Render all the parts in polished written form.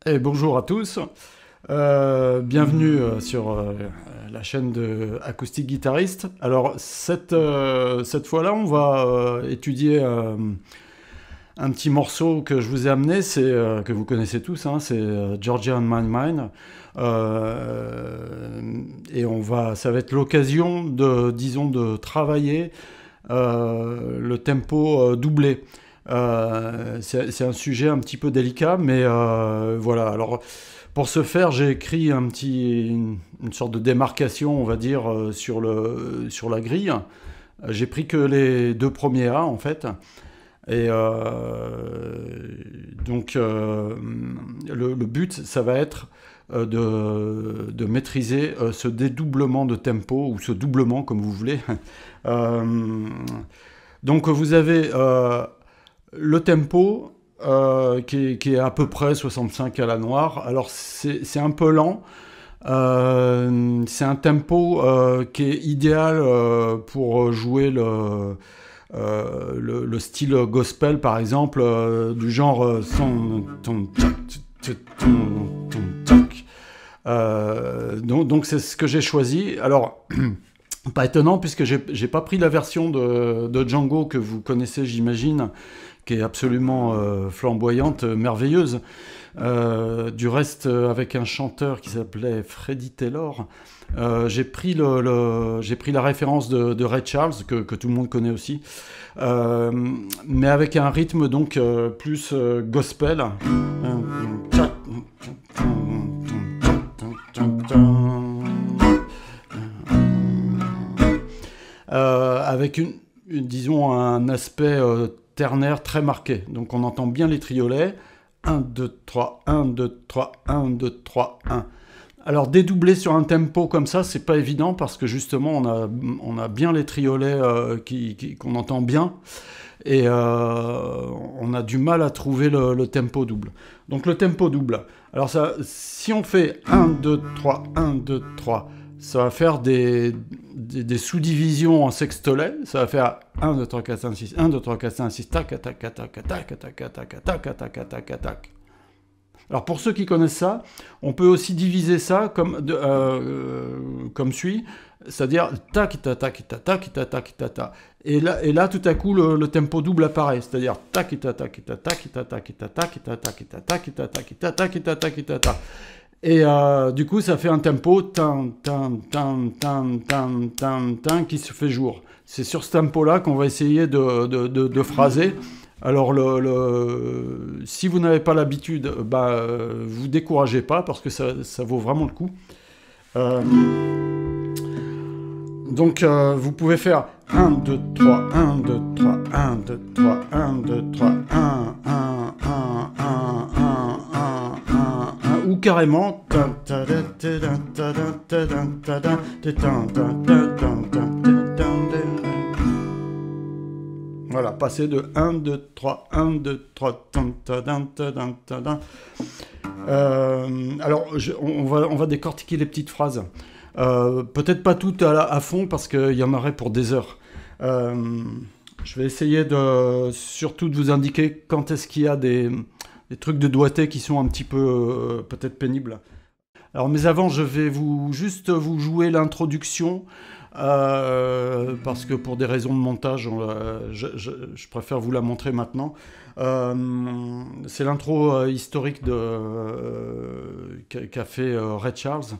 Et bonjour à tous. Bienvenue sur la chaîne de Acoustic Guitariste. Alors cette fois-là, on va étudier un petit morceau que je vous ai amené, c'est que vous connaissez tous, hein, c'est Georgia on My Mind. Et ça va être l'occasion disons, de travailler le tempo doublé. C'est un sujet un petit peu délicat, mais voilà. Alors, pour ce faire, j'ai écrit une sorte de démarcation, on va dire, sur la grille. J'ai pris que les deux premiers A, en fait. Et donc, le but, ça va être de maîtriser ce dédoublement de tempo, ou ce doublement, comme vous voulez. Euh, donc, vous avez le tempo qui est à peu près 65 à la noire. Alors c'est un peu lent. C'est un tempo qui est idéal pour jouer le style gospel, par exemple, du genre donc c'est ce que j'ai choisi. Alors pas étonnant puisque j'ai pas pris la version de Django que vous connaissez, j'imagine, qui est absolument flamboyante, merveilleuse. Du reste, avec un chanteur qui s'appelait Freddie Taylor, j'ai pris la référence de Ray Charles, que tout le monde connaît aussi, mais avec un rythme donc plus gospel. Avec disons, un aspect ternaire très marqué. Donc on entend bien les triolets. 1, 2, 3, 1, 2, 3, 1, 2, 3, 1. Alors dédoubler sur un tempo comme ça, c'est pas évident parce que justement on a bien les triolets qu'on entend bien et on a du mal à trouver le tempo double. Donc le tempo double. Alors ça, si on fait 1, 2, 3, 1, 2, 3, ça va faire des sous-divisions en sextolet. Ça va faire 1, 2, 3, 4, 5, 6, 1, 2, 3, 4, 5, 6, tac, tac, tac, tac, tac, tac, tac, tac, tac, tac, tac, tac. Alors pour ceux qui connaissent ça, on peut aussi diviser ça comme suit, c'est-à-dire tac, tac, tac, tac, tac, tac, tac, tac, tac. Et là, tout à coup, le tempo double apparaît, c'est-à-dire tac, tac, tac, tac, tac, tac, tac, tac, tac, tac, tac, tac, tac, tac, tac, tac, tac, tac. Et du coup, ça fait un tempo tan, tan, tan, tan, tan, tan, tan, qui se fait jour. C'est sur ce tempo-là qu'on va essayer de phraser. Alors, si vous n'avez pas l'habitude, vous découragez pas parce que ça vaut vraiment le coup. Donc, vous pouvez faire 1, 2, 3, 1, 2, 3, 1, 2, 3, 1, 2, 3, 1, 1, 1, 1, 1, 1, 1, ou carrément. Voilà, passer de 1, 2, 3, 1, 2, 3. Alors, on va décortiquer les petites phrases. Peut-être pas toutes à fond parce qu'il y en aurait pour des heures. Je vais essayer surtout de vous indiquer quand est-ce qu'il y a des trucs de doigté qui sont un petit peu peut-être pénibles. Alors, mais avant, je vais juste vous jouer l'introduction. Parce que pour des raisons de montage, je préfère vous la montrer maintenant. C'est l'intro historique qu'a fait Ray Charles.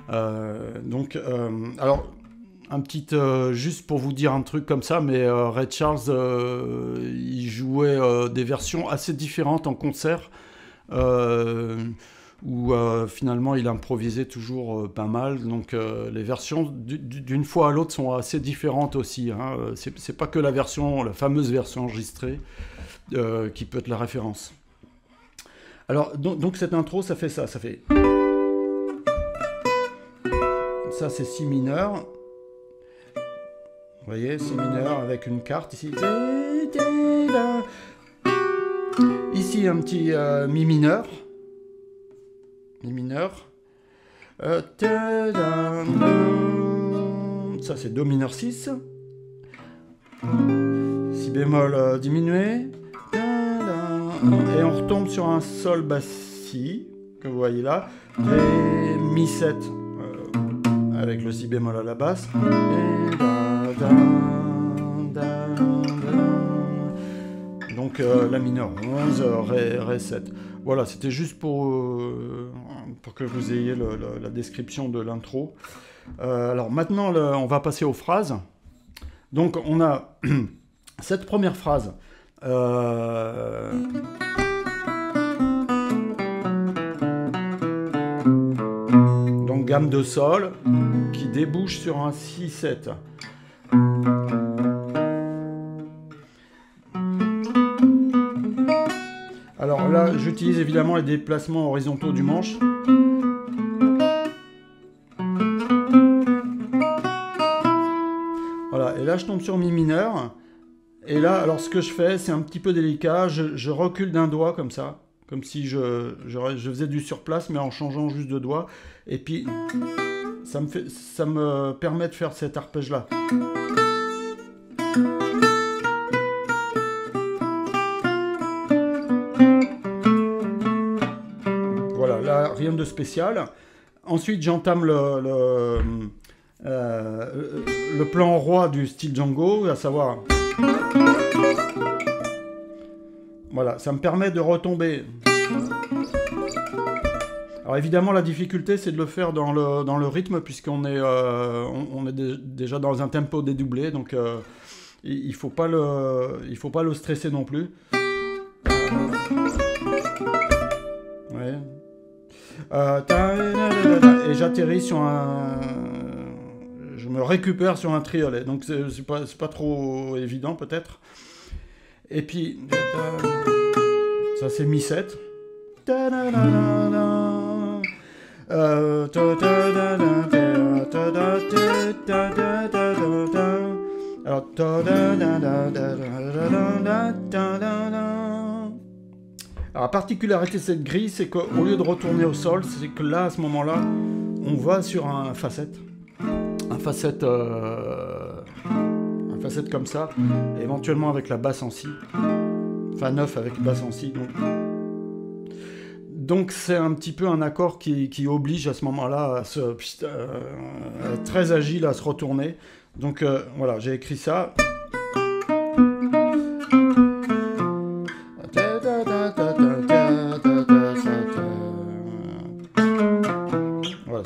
Alors, juste pour vous dire un truc comme ça, mais Ray Charles, il jouait des versions assez différentes en concert. Où finalement il improvisait toujours pas mal. Donc les versions d'une fois à l'autre sont assez différentes aussi. Hein. C'est pas que la fameuse version enregistrée qui peut être la référence. Alors donc cette intro, ça fait ça. Ça c'est si mineur. Vous voyez, si mineur avec une carte ici. Ici un petit mi mineur. Mi mineur. Ça c'est Do mineur 6. Si bémol diminué. Et on retombe sur un Sol basse Si. que vous voyez là, Ré, Mi 7 avec le Si bémol à la basse, et donc La mineur 11, Ré 7. Voilà, c'était juste pour que vous ayez la description de l'intro. Alors maintenant, on va passer aux phrases. Donc on a cette première phrase. Donc gamme de sol qui débouche sur un Si7. Alors là, j'utilise évidemment les déplacements horizontaux du manche. Voilà, et là je tombe sur Mi mineur. Et là, alors ce que je fais, c'est un petit peu délicat, je recule d'un doigt comme ça, comme si je faisais du surplace, mais en changeant juste de doigt. Et puis, ça me permet de faire cet arpège-là. Voilà, là, rien de spécial. Ensuite, j'entame le plan roi du style Django, à savoir... Voilà, ça me permet de retomber. Alors évidemment, la difficulté, c'est de le faire dans le rythme, puisqu'on est, on est déjà dans un tempo dédoublé, donc il ne faut pas le stresser non plus. Ouais. Et j'atterris sur un... Je me récupère sur un triolet, donc c'est pas trop évident peut-être. Et puis, ça c'est Mi 7. Alors, la particularité de cette grille, c'est qu'au lieu de retourner au sol, c'est que là, à ce moment-là, on va sur un facette. Un facette comme ça, éventuellement avec la basse en Si. Enfin, 9 avec basse en Si. Donc c'est un petit peu un accord qui oblige à ce moment-là à être très agile, à se retourner. Donc voilà, j'ai écrit ça. Voilà,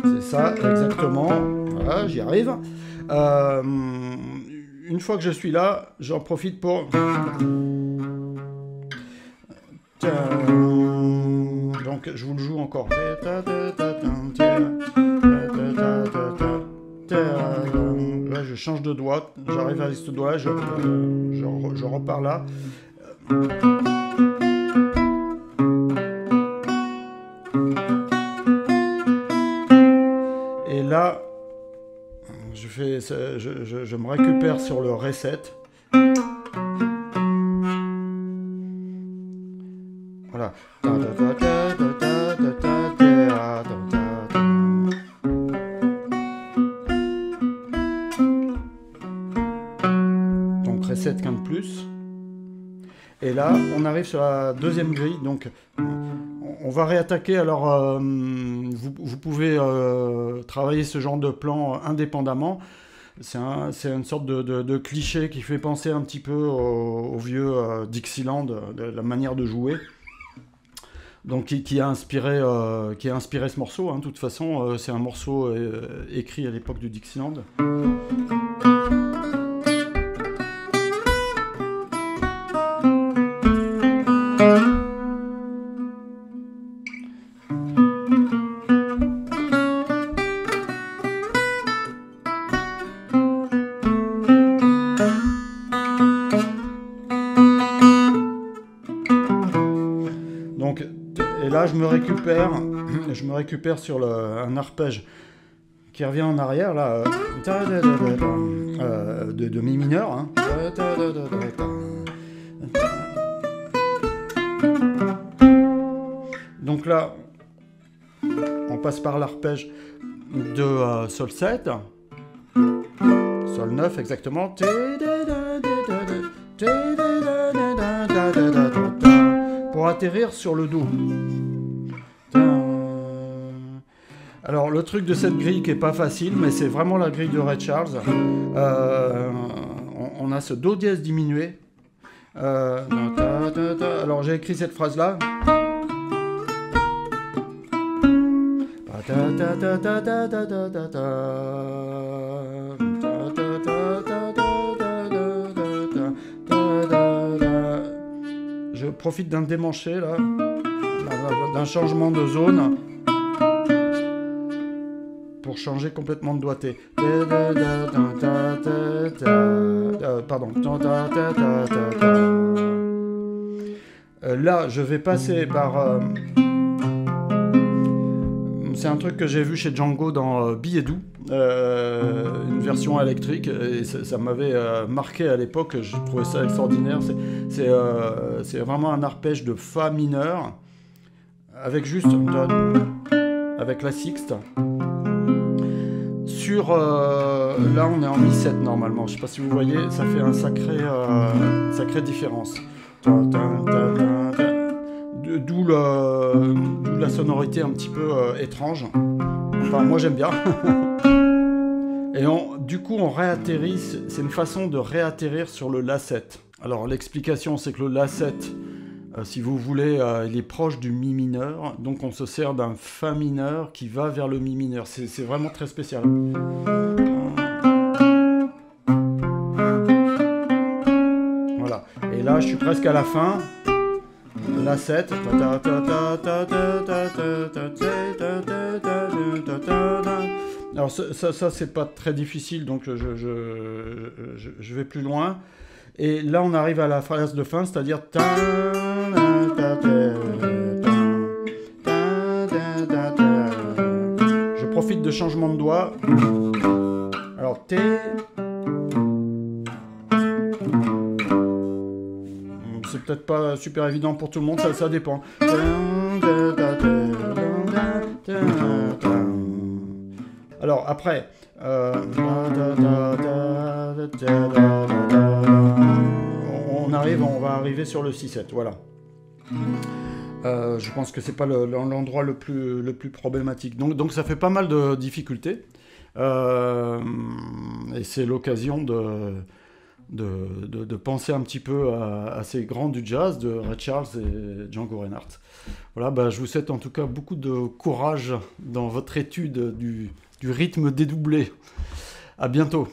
c'est ça, exactement. Voilà, j'y arrive. Une fois que je suis là, j'en profite pour... Donc je vous le joue encore. Là je change de doigt, j'arrive à ce doigt, je repars là. Et là, je me récupère sur le Ré 7. Voilà. Donc Ré 7 quinte plus. Et là, on arrive sur la deuxième grille. Donc, on va réattaquer. Alors, vous pouvez travailler ce genre de plan indépendamment. C'est une sorte de cliché qui fait penser un petit peu au vieux Dixieland, de la manière de jouer. Donc qui a inspiré ce morceau. Hein. De toute façon, c'est un morceau écrit à l'époque du Dixieland. Et là, je me récupère sur un arpège qui revient en arrière, là, de Mi mineur. Hein. Donc là, on passe par l'arpège de Sol 7, Sol 9 exactement, pour atterrir sur le Do. Alors le truc de cette grille qui est pas facile, mais c'est vraiment la grille de Ray Charles. On a ce Do dièse diminué. Alors j'ai écrit cette phrase là. Je profite d'un démanché là, d'un changement de zone pour changer complètement de doigté. Pardon. Là, je vais passer par... c'est un truc que j'ai vu chez Django dans Billet doux, une version électrique, et ça m'avait marqué à l'époque, je trouvais ça extraordinaire. C'est vraiment un arpège de Fa mineur, avec juste... avec la sixte. Sur... là, on est en Mi7 normalement, je sais pas si vous voyez, ça fait un sacrée différence. D'où la sonorité un petit peu étrange. Enfin, moi j'aime bien. Et du coup, on réatterrit. C'est une façon de réatterrir sur le La7. Alors, l'explication, c'est que le La7, si vous voulez, il est proche du Mi mineur. Donc, on se sert d'un Fa mineur qui va vers le Mi mineur. C'est vraiment très spécial. Voilà. Et là, je suis presque à la fin. La 7. Alors ça c'est pas très difficile, donc je vais plus loin. Et là on arrive à la phrase de fin, c'est-à-dire je profite de changement de doigt. Alors T. C'est peut-être pas super évident pour tout le monde, ça dépend. Alors après, on va arriver sur le 6-7, voilà. Je pense que c'est pas l'endroit le plus problématique. Donc ça fait pas mal de difficultés. Et c'est l'occasion de penser un petit peu à ces grands du jazz de Ray Charles et Django Reinhardt. Voilà, je vous souhaite en tout cas beaucoup de courage dans votre étude du rythme dédoublé. À bientôt.